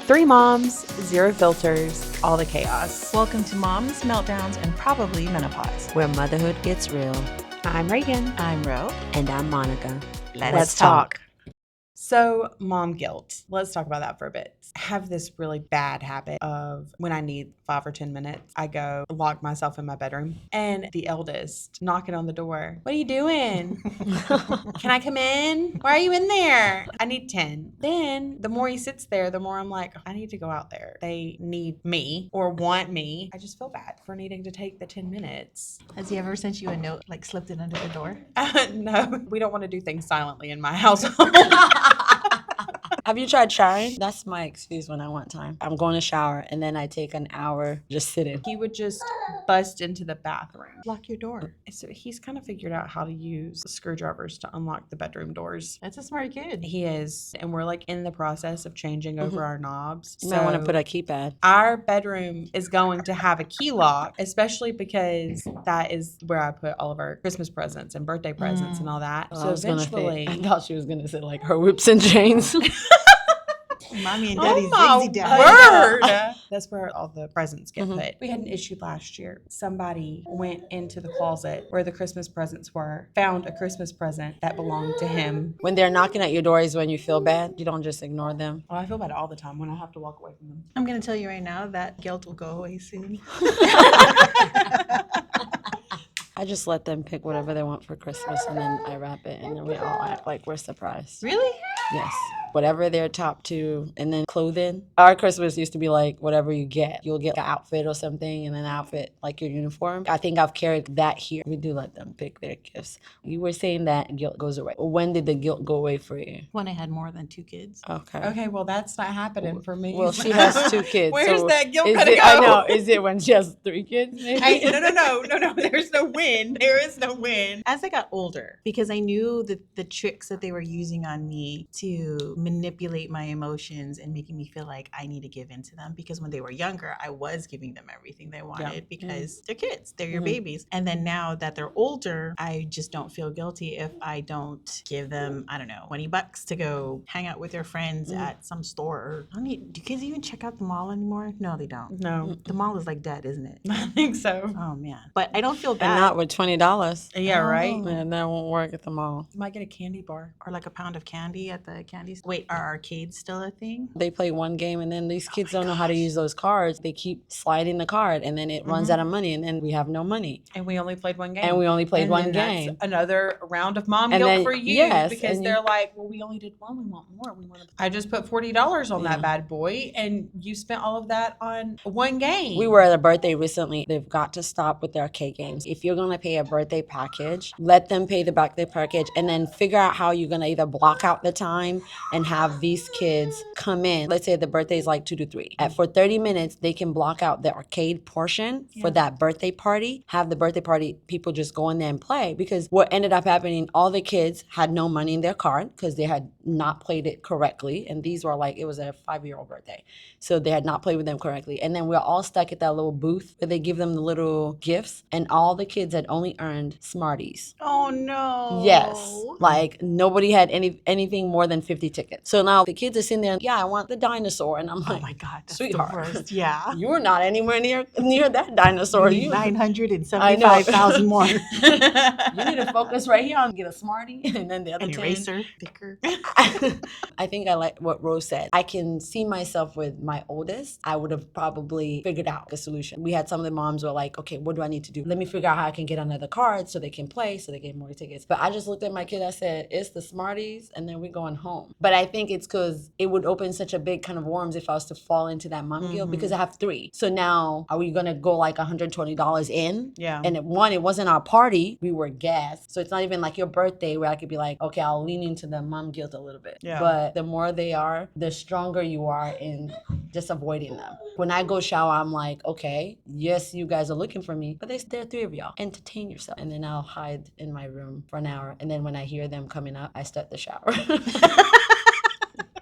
3 moms, 0 filters, all the chaos. Welcome to Moms, Meltdowns, and Probably Menopause. Where motherhood gets real. I'm Reagan. I'm Ro. And I'm Monica. Let's talk. So, mom guilt. Let's talk about that for a bit. I have this really bad habit of when I need 5 or 10 minutes, I go lock myself in my bedroom and the eldest knocking on the door. What are you doing? Can I come in? Why are you in there? I need 10. Then the more he sits there, the more I'm like, I need to go out there. They need me or want me. I just feel bad for needing to take the 10 minutes. Has he ever sent you a note, like slipped it under the door? No, we don't want to do things silently in my household. Have you tried showering? That's my excuse when I want time. I'm going to shower and then I take an hour just sitting. He would just bust into the bathroom. Lock your door. So he's kind of figured out how to use screwdrivers to unlock the bedroom doors. That's a smart kid. He is. And we're like in the process of changing over our knobs. You might want to put a keypad. Our bedroom is going to have a key lock, especially because that is where I put all of our Christmas presents and birthday presents and all that. Oh, So eventually, I thought she was going to say like her whips and chains. Mommy and Daddy's oh Ziggy my Dad. word. That's where all the presents get put. We had an issue last year. Somebody went into the closet where the Christmas presents were, found a Christmas present that belonged to him. When they're knocking at your door is when you feel bad. You don't just ignore them. Oh, I feel bad all the time when I have to walk away from them. I'm going to tell you right now that guilt will go away soon. I just let them pick whatever they want for Christmas and then I wrap it and then we all act like we're surprised. Really? Yes. Whatever they're top to. And then clothing. Our Christmas used to be like whatever you get. You'll get an outfit or something and an outfit like your uniform. I think I've carried that here. We do let them pick their gifts. You were saying that guilt goes away. When did the guilt go away for you? When I had more than 2 kids. Okay, well, that's not happening for me. Well, she has 2 kids. Where's so that guilt is gonna it, go? I know. Is it when she has 3 kids? Maybe? No. There's no win. There is no win. As I got older, because I knew the tricks that they were using on me to manipulate my emotions and making me feel like I need to give in to them. Because when they were younger, I was giving them everything they wanted because they're kids, they're your babies. And then now that they're older, I just don't feel guilty if I don't give them, I don't know, $20 to go hang out with their friends at some store. Do kids even check out the mall anymore? No, they don't. No. The mall is like dead, isn't it? I think so. Oh man. But I don't feel bad. And not with $20. Yeah, right? And that won't work at the mall. You might get a candy bar. Or like a pound of candy at the candy store. Wait, are arcades still a thing? They play one game and then these kids don't know how to use those cards. They keep sliding the card and then it runs out of money and then we have no money. And we only played one game. And we only played And one then game. That's another round of mom And guilt then- for you. yes, Because and they're like, well, we only did one. We want more. I just put $40 on that bad boy. And you spent all of that on one game. We were at a birthday recently. They've got to stop with their arcade games. If you're going to pay a birthday package, let them pay the birthday package and then figure out how you're going to either block out the time and have these kids come in. Let's say the birthday is like 2 to 3. For 30 minutes, they can block out the arcade portion for that birthday party. Have the birthday party people just go in there and play. Because what ended up happening, all the kids had no money in their card because they had not played it correctly. And these were like, it was a 5-year-old birthday. So they had not played with them correctly. And then we're all stuck at that little booth where they give them the little gifts. And all the kids had only earned Smarties. Oh no. Yes. Like nobody had anything more than 50 tickets. So now the kids are sitting there, I want the dinosaur. And I'm like, Oh my God, that's sweetheart, the worst. Yeah. you're not anywhere near that dinosaur. You need You 975,000 more. You need to focus right here on get a Smartie and then the other An 10. eraser, thicker. I think I like what Rose said. I can see myself with my oldest. I would have probably figured out a solution. We had some of the moms were like, okay, what do I need to do? Let me figure out how I can get another card so they can play, so they get more tickets. But I just looked at my kid, I said, it's the Smarties and then we're going home. But I think it's because it would open such a big kind of worms if I was to fall into that mom guilt because I have 3. So now are we going to go like $120 in? Yeah. And it wasn't our party. We were guests. So it's not even like your birthday where I could be like, okay, I'll lean into the mom guilt a little bit. Yeah. But the more they are, the stronger you are in just avoiding them. When I go shower, I'm like, okay, yes, you guys are looking for me, but there are 3 of y'all. Entertain yourself. And then I'll hide in my room for an hour. And then when I hear them coming up, I start the shower.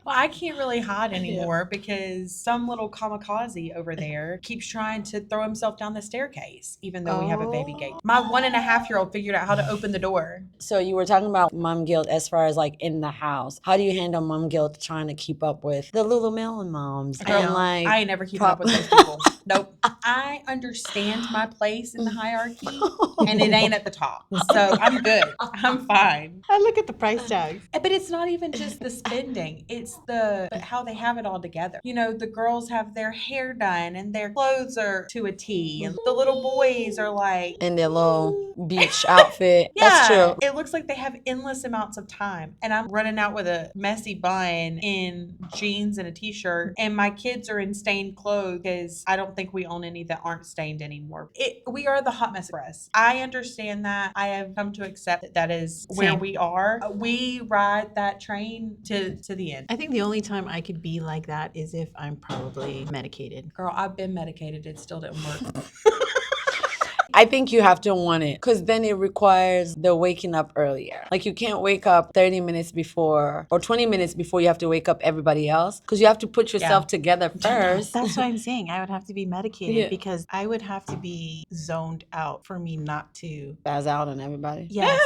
Well, I can't really hide anymore because some little kamikaze over there keeps trying to throw himself down the staircase, even though we have a baby gate. My 1.5-year-old figured out how to open the door. So you were talking about mom guilt as far as like in the house. How do you handle mom guilt trying to keep up with the Lululemon moms? Girl, And like, I ain't never keeping up with those people. Nope. I understand my place in the hierarchy, and it ain't at the top. So I'm good. I'm fine. I look at the price tags. But it's not even just the spending. It's the how they have it all together. You know, the girls have their hair done and their clothes are to a T. And the little boys are like in their little beach outfit. yeah, That's true. it looks like they have endless amounts of time. And I'm running out with a messy bun in jeans and a t-shirt. And my kids are in stained clothes because I don't think we own any that aren't stained anymore. We are the hot mess express. I understand that. I have come to accept that is where Same. we are. We ride that train to the end. I think the only time I could be like that is if I'm probably medicated. Girl, I've been medicated. It still didn't work. I think you have to want it because then it requires the waking up earlier. Like you can't wake up 30 minutes before or 20 minutes before you have to wake up everybody else because you have to put yourself together first. That's what I'm saying. I would have to be medicated Yeah. because I would have to be zoned out for me not to. Spaz out on everybody. Yes,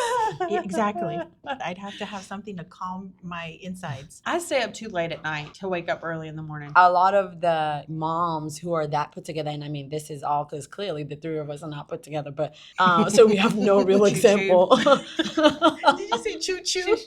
exactly. I'd have to have something to calm my insides. I stay up too late at night to wake up early in the morning. A lot of the moms who are that put together, and I mean, this is all because clearly the three of us are not put together, but so we have no real example. Did you see choo choo?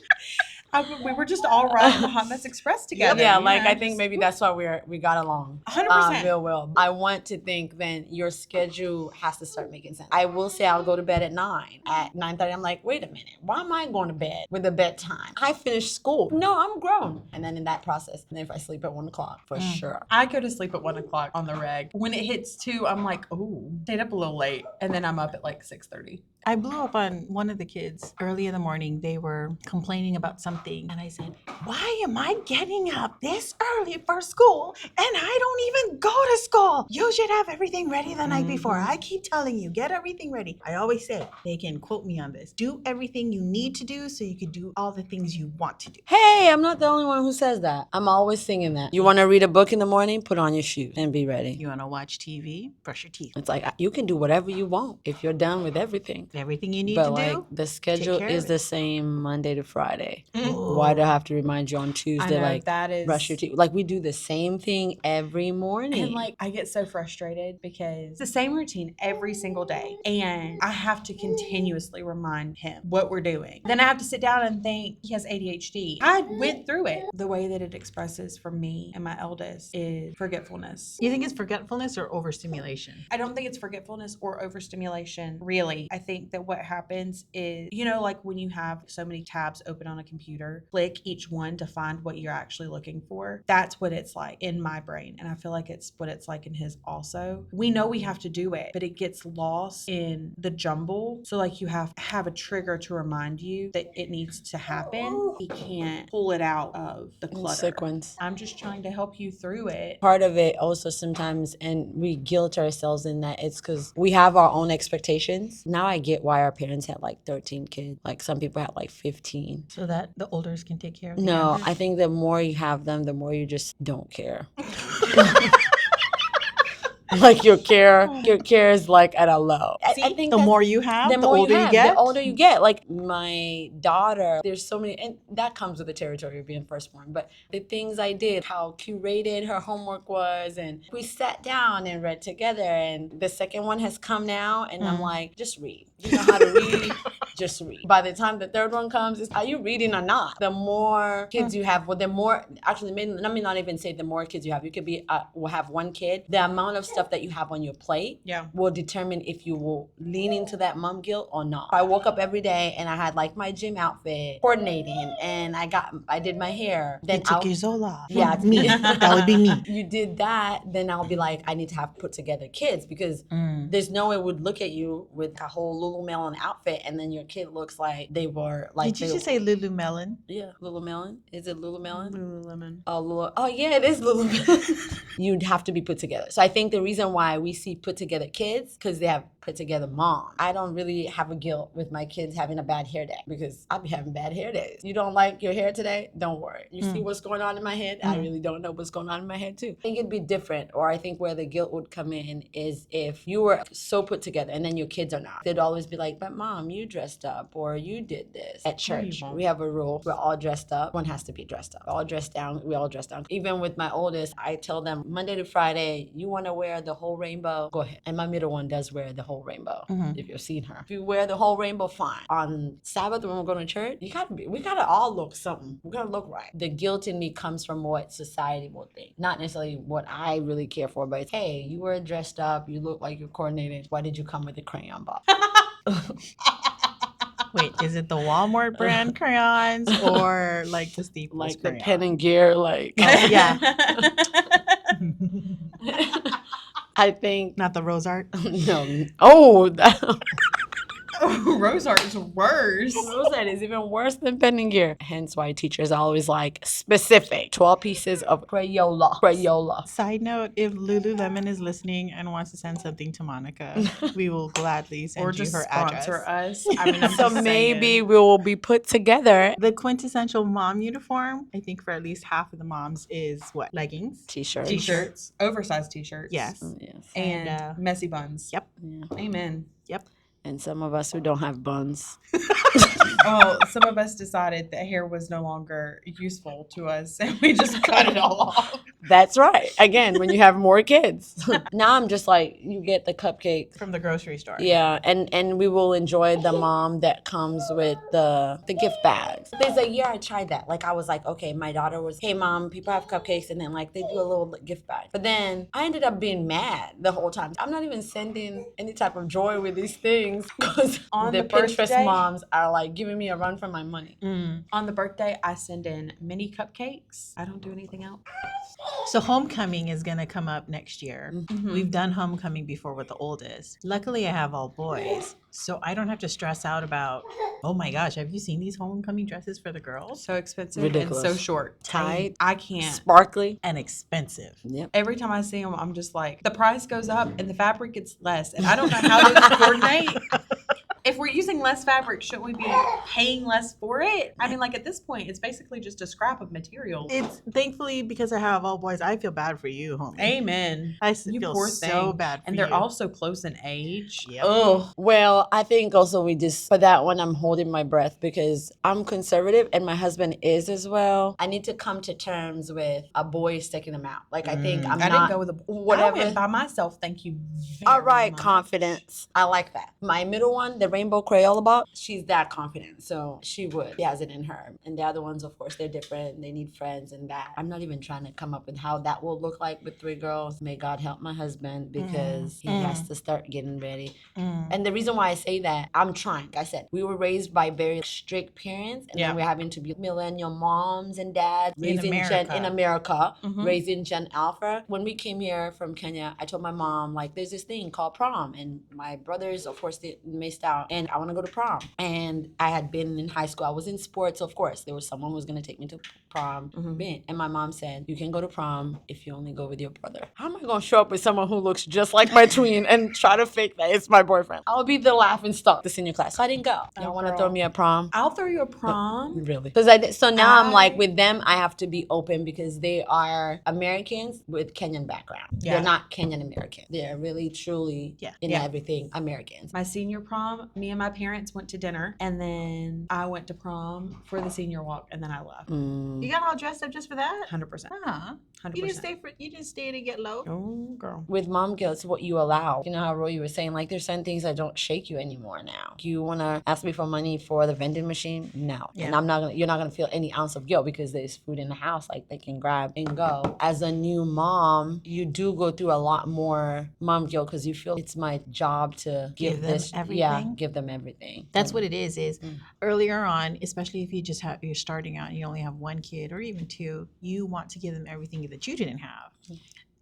We were just all riding the Hot Mess Express together. Yeah, like I think maybe that's why we got along. 100%. Real well. I want to think then your schedule has to start making sense. I will say I'll go to bed at 9. At 9:30, I'm like, wait a minute, why am I going to bed with a bedtime? I finished school. No, I'm grown. And then in that process, and then if I sleep at 1 o'clock, for sure. I go to sleep at 1 o'clock on the reg. When it hits 2, I'm like, oh, stayed up a little late. And then I'm up at like 6:30. I blew up on one of the kids early in the morning. They were complaining about something. And I said, why am I getting up this early for school and I don't even go to school? You should have everything ready the night before. I keep telling you, get everything ready. I always say, they can quote me on this. Do everything you need to do so you can do all the things you want to do. Hey, I'm not the only one who says that. I'm always singing that. You want to read a book in the morning? Put on your shoes and be ready. You want to watch TV? Brush your teeth. It's like you can do whatever you want if you're done with everything. Everything you need But to like do. the schedule care is of the it. same Monday to Friday. Ooh. Why do I have to remind you on Tuesday? I know, Like that is brush your teeth. Like we do the same thing every morning. And like I get so frustrated because it's the same routine every single day. And I have to continuously remind him what we're doing. Then I have to sit down and think he has ADHD. I went through it. The way that it expresses for me and my eldest is forgetfulness. You think it's forgetfulness or overstimulation? I don't think it's forgetfulness or overstimulation, really. I think that what happens is, you know, like when you have so many tabs open on a computer, click each one to find what you're actually looking for. That's what it's like in my brain. And I feel like it's what it's like in his also. We know we have to do it, but it gets lost in the jumble. So like you have a trigger to remind you that it needs to happen. He can't pull it out of the clutter. Sequence. I'm just trying to help you through it. Part of it also sometimes, and we guilt ourselves in that it's because we have our own expectations. Now I get why our parents had like 13 kids. Like some people had like 15. So that the olders can take care of the No, youngers? I think the more you have them, the more you just don't care. Like your care is like at a low. I think the that's- more you have, the more older you have, get. the older you get. Like my daughter, there's so many, and that comes with the territory of being firstborn. But the things I did, how curated her homework was, and we sat down and read together. And the second one has come now, and I'm like, just read. You know how to read, just read. By the time the third one comes, it's are you reading or not? The more kids you have, well, the more actually, let me not even say the more kids you have. You could be will have one kid. The amount of stuff that you have on your plate will determine if you will lean into that mom guilt or not. I woke up every day and I had like my gym outfit coordinating and I did my hair. Then You took your Zola. Yeah, me. That would be me. You did that, then I'll be like, I need to have put together kids because there's no one would look at you with a whole Lululemon outfit and then your kid looks like they were like. Did you just say Lululemon? Yeah, Lululemon. Is it Lululemon? Lululemon. Oh yeah, it is Lululemon. You'd have to be put together. So I think the reason reason why we see put together kids, because they have put together moms. I don't really have a guilt with my kids having a bad hair day, because I'll be having bad hair days. You don't like your hair today? Don't worry. You see what's going on in my head? I really don't know what's going on in my head too. I think it'd be different, or I think where the guilt would come in is if you were so put together and then your kids are not. They'd always be like, but mom, you dressed up, or you did this. At church, we have a rule. We're all dressed up. One has to be dressed up. All dressed down. We all dressed down. Even with my oldest, I tell them Monday to Friday, you want to wear the whole rainbow? Go ahead. And my middle one does wear the whole rainbow. If you've seen her. If you wear the whole rainbow, fine. On Sabbath when we're going to church, we gotta all look something. We gotta look right. The guilt in me comes from what society will think. Not necessarily what I really care for, but it's, hey, you were dressed up, you look like you're coordinated. Why did you come with a crayon box? Wait, is it the Walmart brand crayons or like the Staples Like crayon? the Pen and Gear, like. Oh, yeah. I think. Not the Rose Art? No. Oh, Rose art is worse. Rosette is even worse than Pen and Gear. Hence why teachers always like specific 12 pieces of Crayola. Side note, if Lululemon is listening and wants to send something to Monica, we will gladly send Or you just her sponsor address. us. I mean, I'm So just maybe saying. we will be put together. The quintessential mom uniform, I think for at least half of the moms, is what? Leggings? T-shirts. T-shirts, oversized T-shirts. Yes. Yes. And And, messy buns. Yep. Yeah. Amen. Yep. And some of us who don't have buns. Oh, some of us decided that hair was no longer useful to us, and we just cut it all off. That's right. Again, when you have more kids. Now I'm just like, you get the cupcake. From the grocery store. Yeah, and we will enjoy the mom that comes with the gift bags. There's a year I tried that. Like I was like, okay, my daughter was, hey mom, people have cupcakes, and then like they do a little gift bag. But then I ended up being mad the whole time. I'm not even sending any type of joy with these things because On the the Pinterest birthday- moms are like giving me a run for my money. On the birthday, I send in mini cupcakes. I don't do anything else. So homecoming is going to come up next year. We've done homecoming before with the oldest. Luckily, I have all boys, so I don't have to stress out about, oh my gosh, have you seen these homecoming dresses for the girls? So expensive Ridiculous. and so short. Tight. I can't. Sparkly. And expensive. Yep. Every time I see them, I'm just like, the price goes up and the fabric gets less. And I don't know how to coordinate. If we're using less fabric, shouldn't we be paying less for it? I mean, like at this point, it's basically just a scrap of material. It's thankfully because I have all boys, I feel bad for you, homie. Amen. I You feel poor so thing. bad for And they're you. also close in age. Yep. Oh, well, I think also we just, for that one, I'm holding my breath because I'm conservative and my husband is as well. I need to come to terms with a boy sticking them out. Like, I think I'm I not. didn't go with a whatever. I went by myself. Thank you. All very right, much. confidence. I like that. My middle one, the rainbow Crayola box, she's that confident. So she would. She has it in her. And the other ones, of course, they're different. They need friends and that. I'm not even trying to come up with how that will look like with 3 girls. May God help my husband because he has to start getting ready. And the reason why I say that, I'm trying. Like I said, we were raised by very strict parents, and then we're having to be millennial moms and dads raising in America, raising Gen Alpha. When we came here from Kenya, I told my mom, like, there's this thing called prom, and my brothers, of course, they missed out, and I want to go to prom. And I had been in high school. I was in sports, of course. There was someone who was going to take me to prom. And my mom said, you can go to prom if you only go with your brother. How am I going to show up with someone who looks just like my twin and try to fake that it's my boyfriend? I'll be the laughing stock, the senior class. So I didn't go. Y'all want to throw me a prom? I'll throw you a prom. Really? Because so now I'm like, with them, I have to be open because they are Americans with Kenyan background. Yeah. They're not Kenyan American. They're really, truly, in everything, Americans. My senior prom, me and my parents went to dinner, and then I went to prom for the senior walk, and then I left. You got all dressed up just for that? 100%. Huh. 100%. You didn't stay to get low? Oh, girl. With mom guilt, it's what you allow. You know how Roy, you were saying, like, there's certain things that don't shake you anymore now. You want to ask me for money for the vending machine? No. Yeah. And you're not going to feel any ounce of guilt because there's food in the house, like they can grab and go. As a new mom, you do go through a lot more mom guilt because you feel it's my job to give them this, everything? give them everything. That's what it is earlier on, especially if you're starting out and you only have one kid or even 2, you want to give them everything that you didn't have.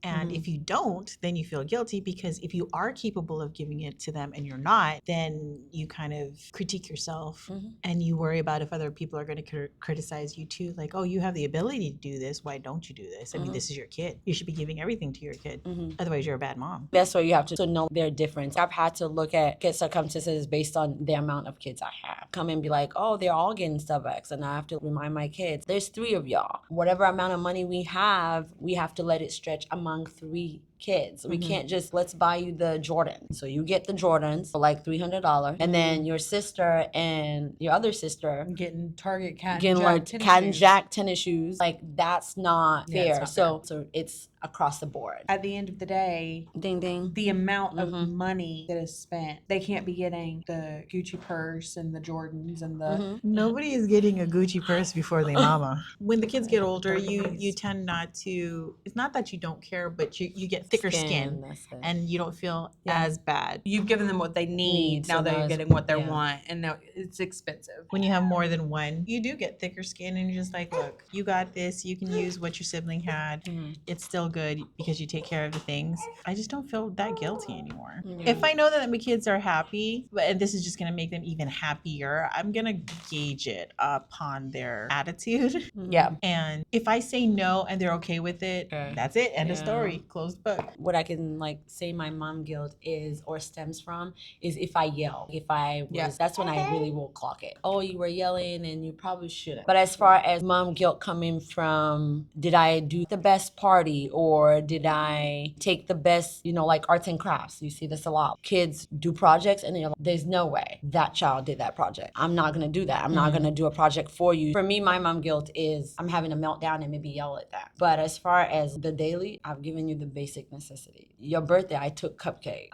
And if you don't, then you feel guilty, because if you are capable of giving it to them and you're not, then you kind of critique yourself and you worry about if other people are going to criticize you too. Like, oh, you have the ability to do this. Why don't you do this? I mean, this is your kid. You should be giving everything to your kid. Otherwise, you're a bad mom. That's why you have to know their difference. I've had to look at kid circumstances based on the amount of kids I have. Come and be like, oh, they're all getting Starbucks. And I have to remind my kids, there's 3 of y'all. Whatever amount of money we have to let it stretch among 3 kids. We can't just, let's buy you the Jordans. So you get the Jordans for like $300, and then your sister and your other sister Getting Target cat getting like cat and jack tennis shoes. Like, that's not fair. So it's across the board. At the end of the day, Ding ding. the amount of money that is spent, they can't be getting the Gucci purse and the Jordans and the Nobody is getting a Gucci purse before they mama. When the kids get older, you tend not to, it's not that you don't care, but you get thicker skin and you don't feel as bad. You've given them what they need. Now they're getting what they want, and now it's expensive. When you have more than one, you do get thicker skin, and you're just like, look, you got this. You can use what your sibling had. It's still good because you take care of the things. I just don't feel that guilty anymore. If I know that my kids are happy, and this is just going to make them even happier, I'm going to gauge it upon their attitude. Yeah. And if I say no and they're okay with it, that's it. End of story. Closed book. What I can like say my mom guilt is or stems from is if I yell. If I was, that's when I really will clock it. Oh, you were yelling and you probably shouldn't. But as far as mom guilt coming from, did I do the best party, or did I take the best, like arts and crafts? You see this a lot. Kids do projects and you're like, there's no way that child did that project. I'm not gonna do that. I'm not gonna do a project for you. For me, my mom guilt is I'm having a meltdown and maybe yell at that. But as far as the daily, I've given you the basic necessity. Your birthday, I took cupcake.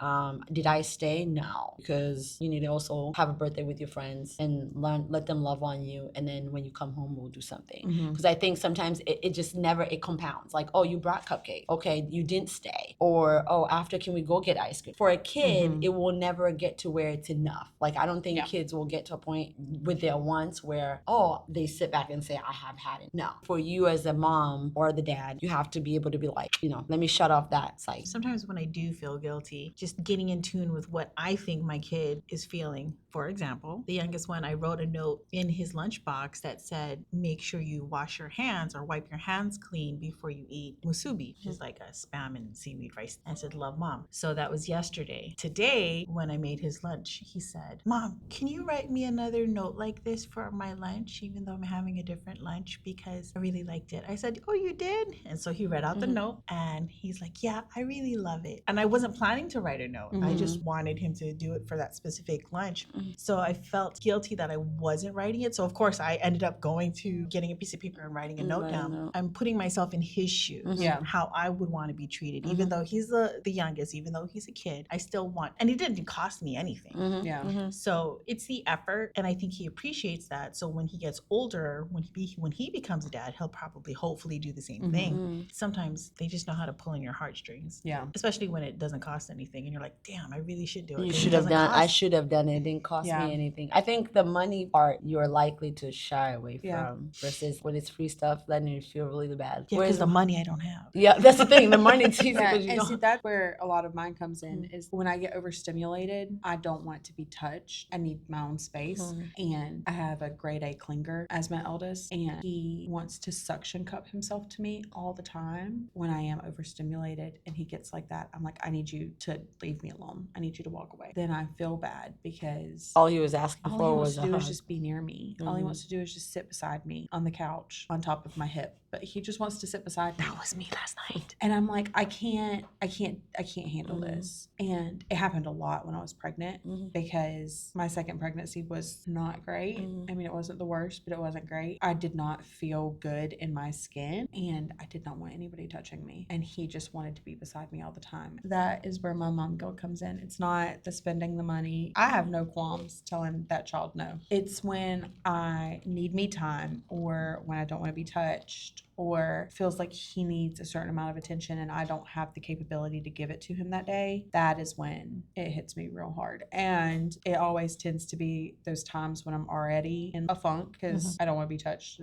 Did I stay? No, because you need to also have a birthday with your friends and let them love on you. And then when you come home, we'll do something. Because I think sometimes it just never, it compounds. Like, oh, you brought cupcake. Okay, you didn't stay. Or, oh, after, can we go get ice cream? For a kid, it will never get to where it's enough. Like, I don't think kids will get to a point with their wants where, oh, they sit back and say, I have had it. No. For you as a mom or the dad, you have to be able to be like, let me shut off that site. Sometimes when I do feel guilty, just getting in tune with what I think my kid is feeling. For example, the youngest one, I wrote a note in his lunchbox that said, make sure you wash your hands or wipe your hands clean before you eat musubi, which is like a spam and seaweed rice. I said, love, Mom. So that was yesterday. Today, when I made his lunch, he said, Mom, can you write me another note like this for my lunch, even though I'm having a different lunch, because I really liked it. I said, oh, you did? And so he read out the note and he's like, yeah, I really love it. And I wasn't planning to write a note. I just wanted him to do it for that specific lunch. So I felt guilty that I wasn't writing it. So of course I ended up going to getting a piece of paper and writing a note down. I'm putting myself in his shoes, how I would want to be treated. Even though he's the youngest, even though he's a kid, I still want, and it didn't cost me anything. So it's the effort, and I think he appreciates that. So when he gets older, when he becomes a dad, he'll probably hopefully do the same thing. Sometimes they just know how to pull in your heartstrings. Especially when it doesn't cost anything and you're like, damn, I really should do it. You should have done. I should have done it. It didn't cost me anything. I think the money part you're likely to shy away from versus when it's free stuff, letting you feel really bad. Yeah, because the money I don't have. Yeah, that's the thing. The money takes it. And see, that's where a lot of mine comes in is when I get overstimulated, I don't want to be touched. I need my own space. And I have a grade A clinger as my eldest, and he wants to suction cup himself to me all the time when I am overstimulated, and he gets like that. I'm like, I need you to leave me alone. I need you to walk away. Then I feel bad because all he was asking for was just be near me. All he wants to do is just sit beside me on the couch on top of my hip. But he just wants to sit beside me. That was me last night. And I'm like, I can't handle this. And it happened a lot when I was pregnant because my second pregnancy was not great. I mean, it wasn't the worst, but it wasn't great. I did not feel good in my skin, and I did not want anybody touching me. And he just wanted to be beside me all the time. That is where my mom guilt comes in. It's not the spending the money. I have no qualms telling that child no. It's when I need me time, or when I don't want to be touched, or feels like he needs a certain amount of attention and I don't have the capability to give it to him that day, that is when it hits me real hard. And it always tends to be those times when I'm already in a funk because I don't want to be touched.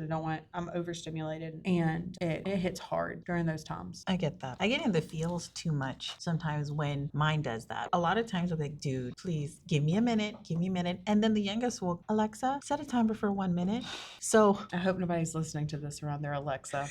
I'm overstimulated, and it hits hard during those times. I get that. I get in the feels too much sometimes when mine does that. A lot of times I'm like, dude, please give me a minute. And then the youngest will, Alexa, set a timer for 1 minute. So I hope nobody's listening to this around their Alexa.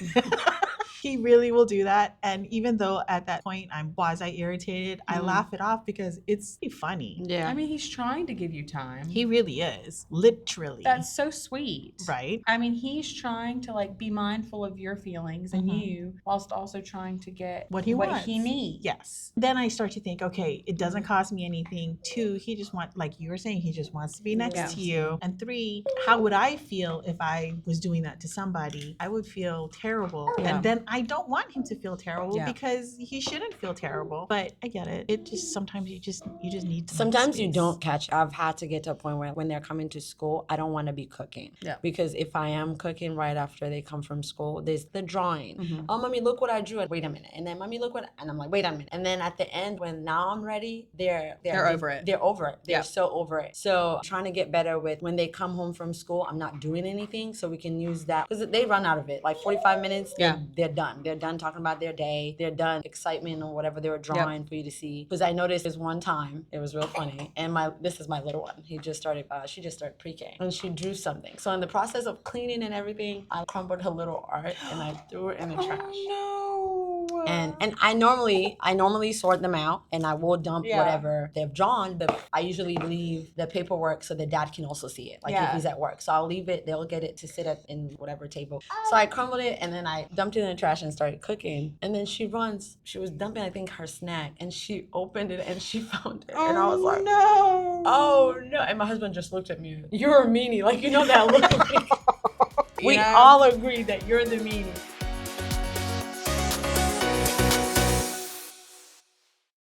he really will do that. And even though at that point I'm quasi irritated, I laugh it off because it's funny. Yeah. I mean, he's trying to give you time. He really is. Literally. That's so sweet. right. I mean, he's trying to like be mindful of your feelings and you, whilst also trying to get What he wants. he needs. Yes. Then I start to think, okay, it doesn't cost me anything. 2, he just wants, like you were saying, he just wants to be next to you. And 3, how would I feel if I was doing that to somebody? I would feel terrible. Yeah. And then I don't want him to feel terrible Yeah. because he shouldn't feel terrible. But I get it. It just sometimes you just need to. Sometimes you don't catch. I've had to get to a point where when they're coming to school, I don't want to be cooking. Yeah. Because if I am cooking right after they come from school, there's the drawing. Oh, mommy, look what I drew. Wait a minute. And then, mommy, look what. And I'm like, wait a minute. And then at the end, when now I'm ready, they're over it. They're over it. They're Yeah. so over it. So trying to get better with when they come home from school, I'm not doing anything, so we can use that because they run out of it. Like 45 minutes, they're done. They're done talking about their day. They're done excitement or whatever they were drawing for you to see. Because I noticed this one time, it was real funny. And this is my little one. She just started pre-K and she drew something. So in the process of cleaning and everything, I crumbled her little art and I threw it in the trash. Oh, no. And I normally sort them out and I will dump whatever they've drawn, but I usually leave the paperwork so the dad can also see it, like if he's at work. So I'll leave it, they'll get it to sit at in whatever table. So I crumbled it and then I dumped it in the trash and started cooking. And then she was dumping, I think, her snack and she opened it and she found it. And I was like, no. oh no. And my husband just looked at me, you're a meanie. Like, you know that look of me. We Yeah. all agree that you're the meanie.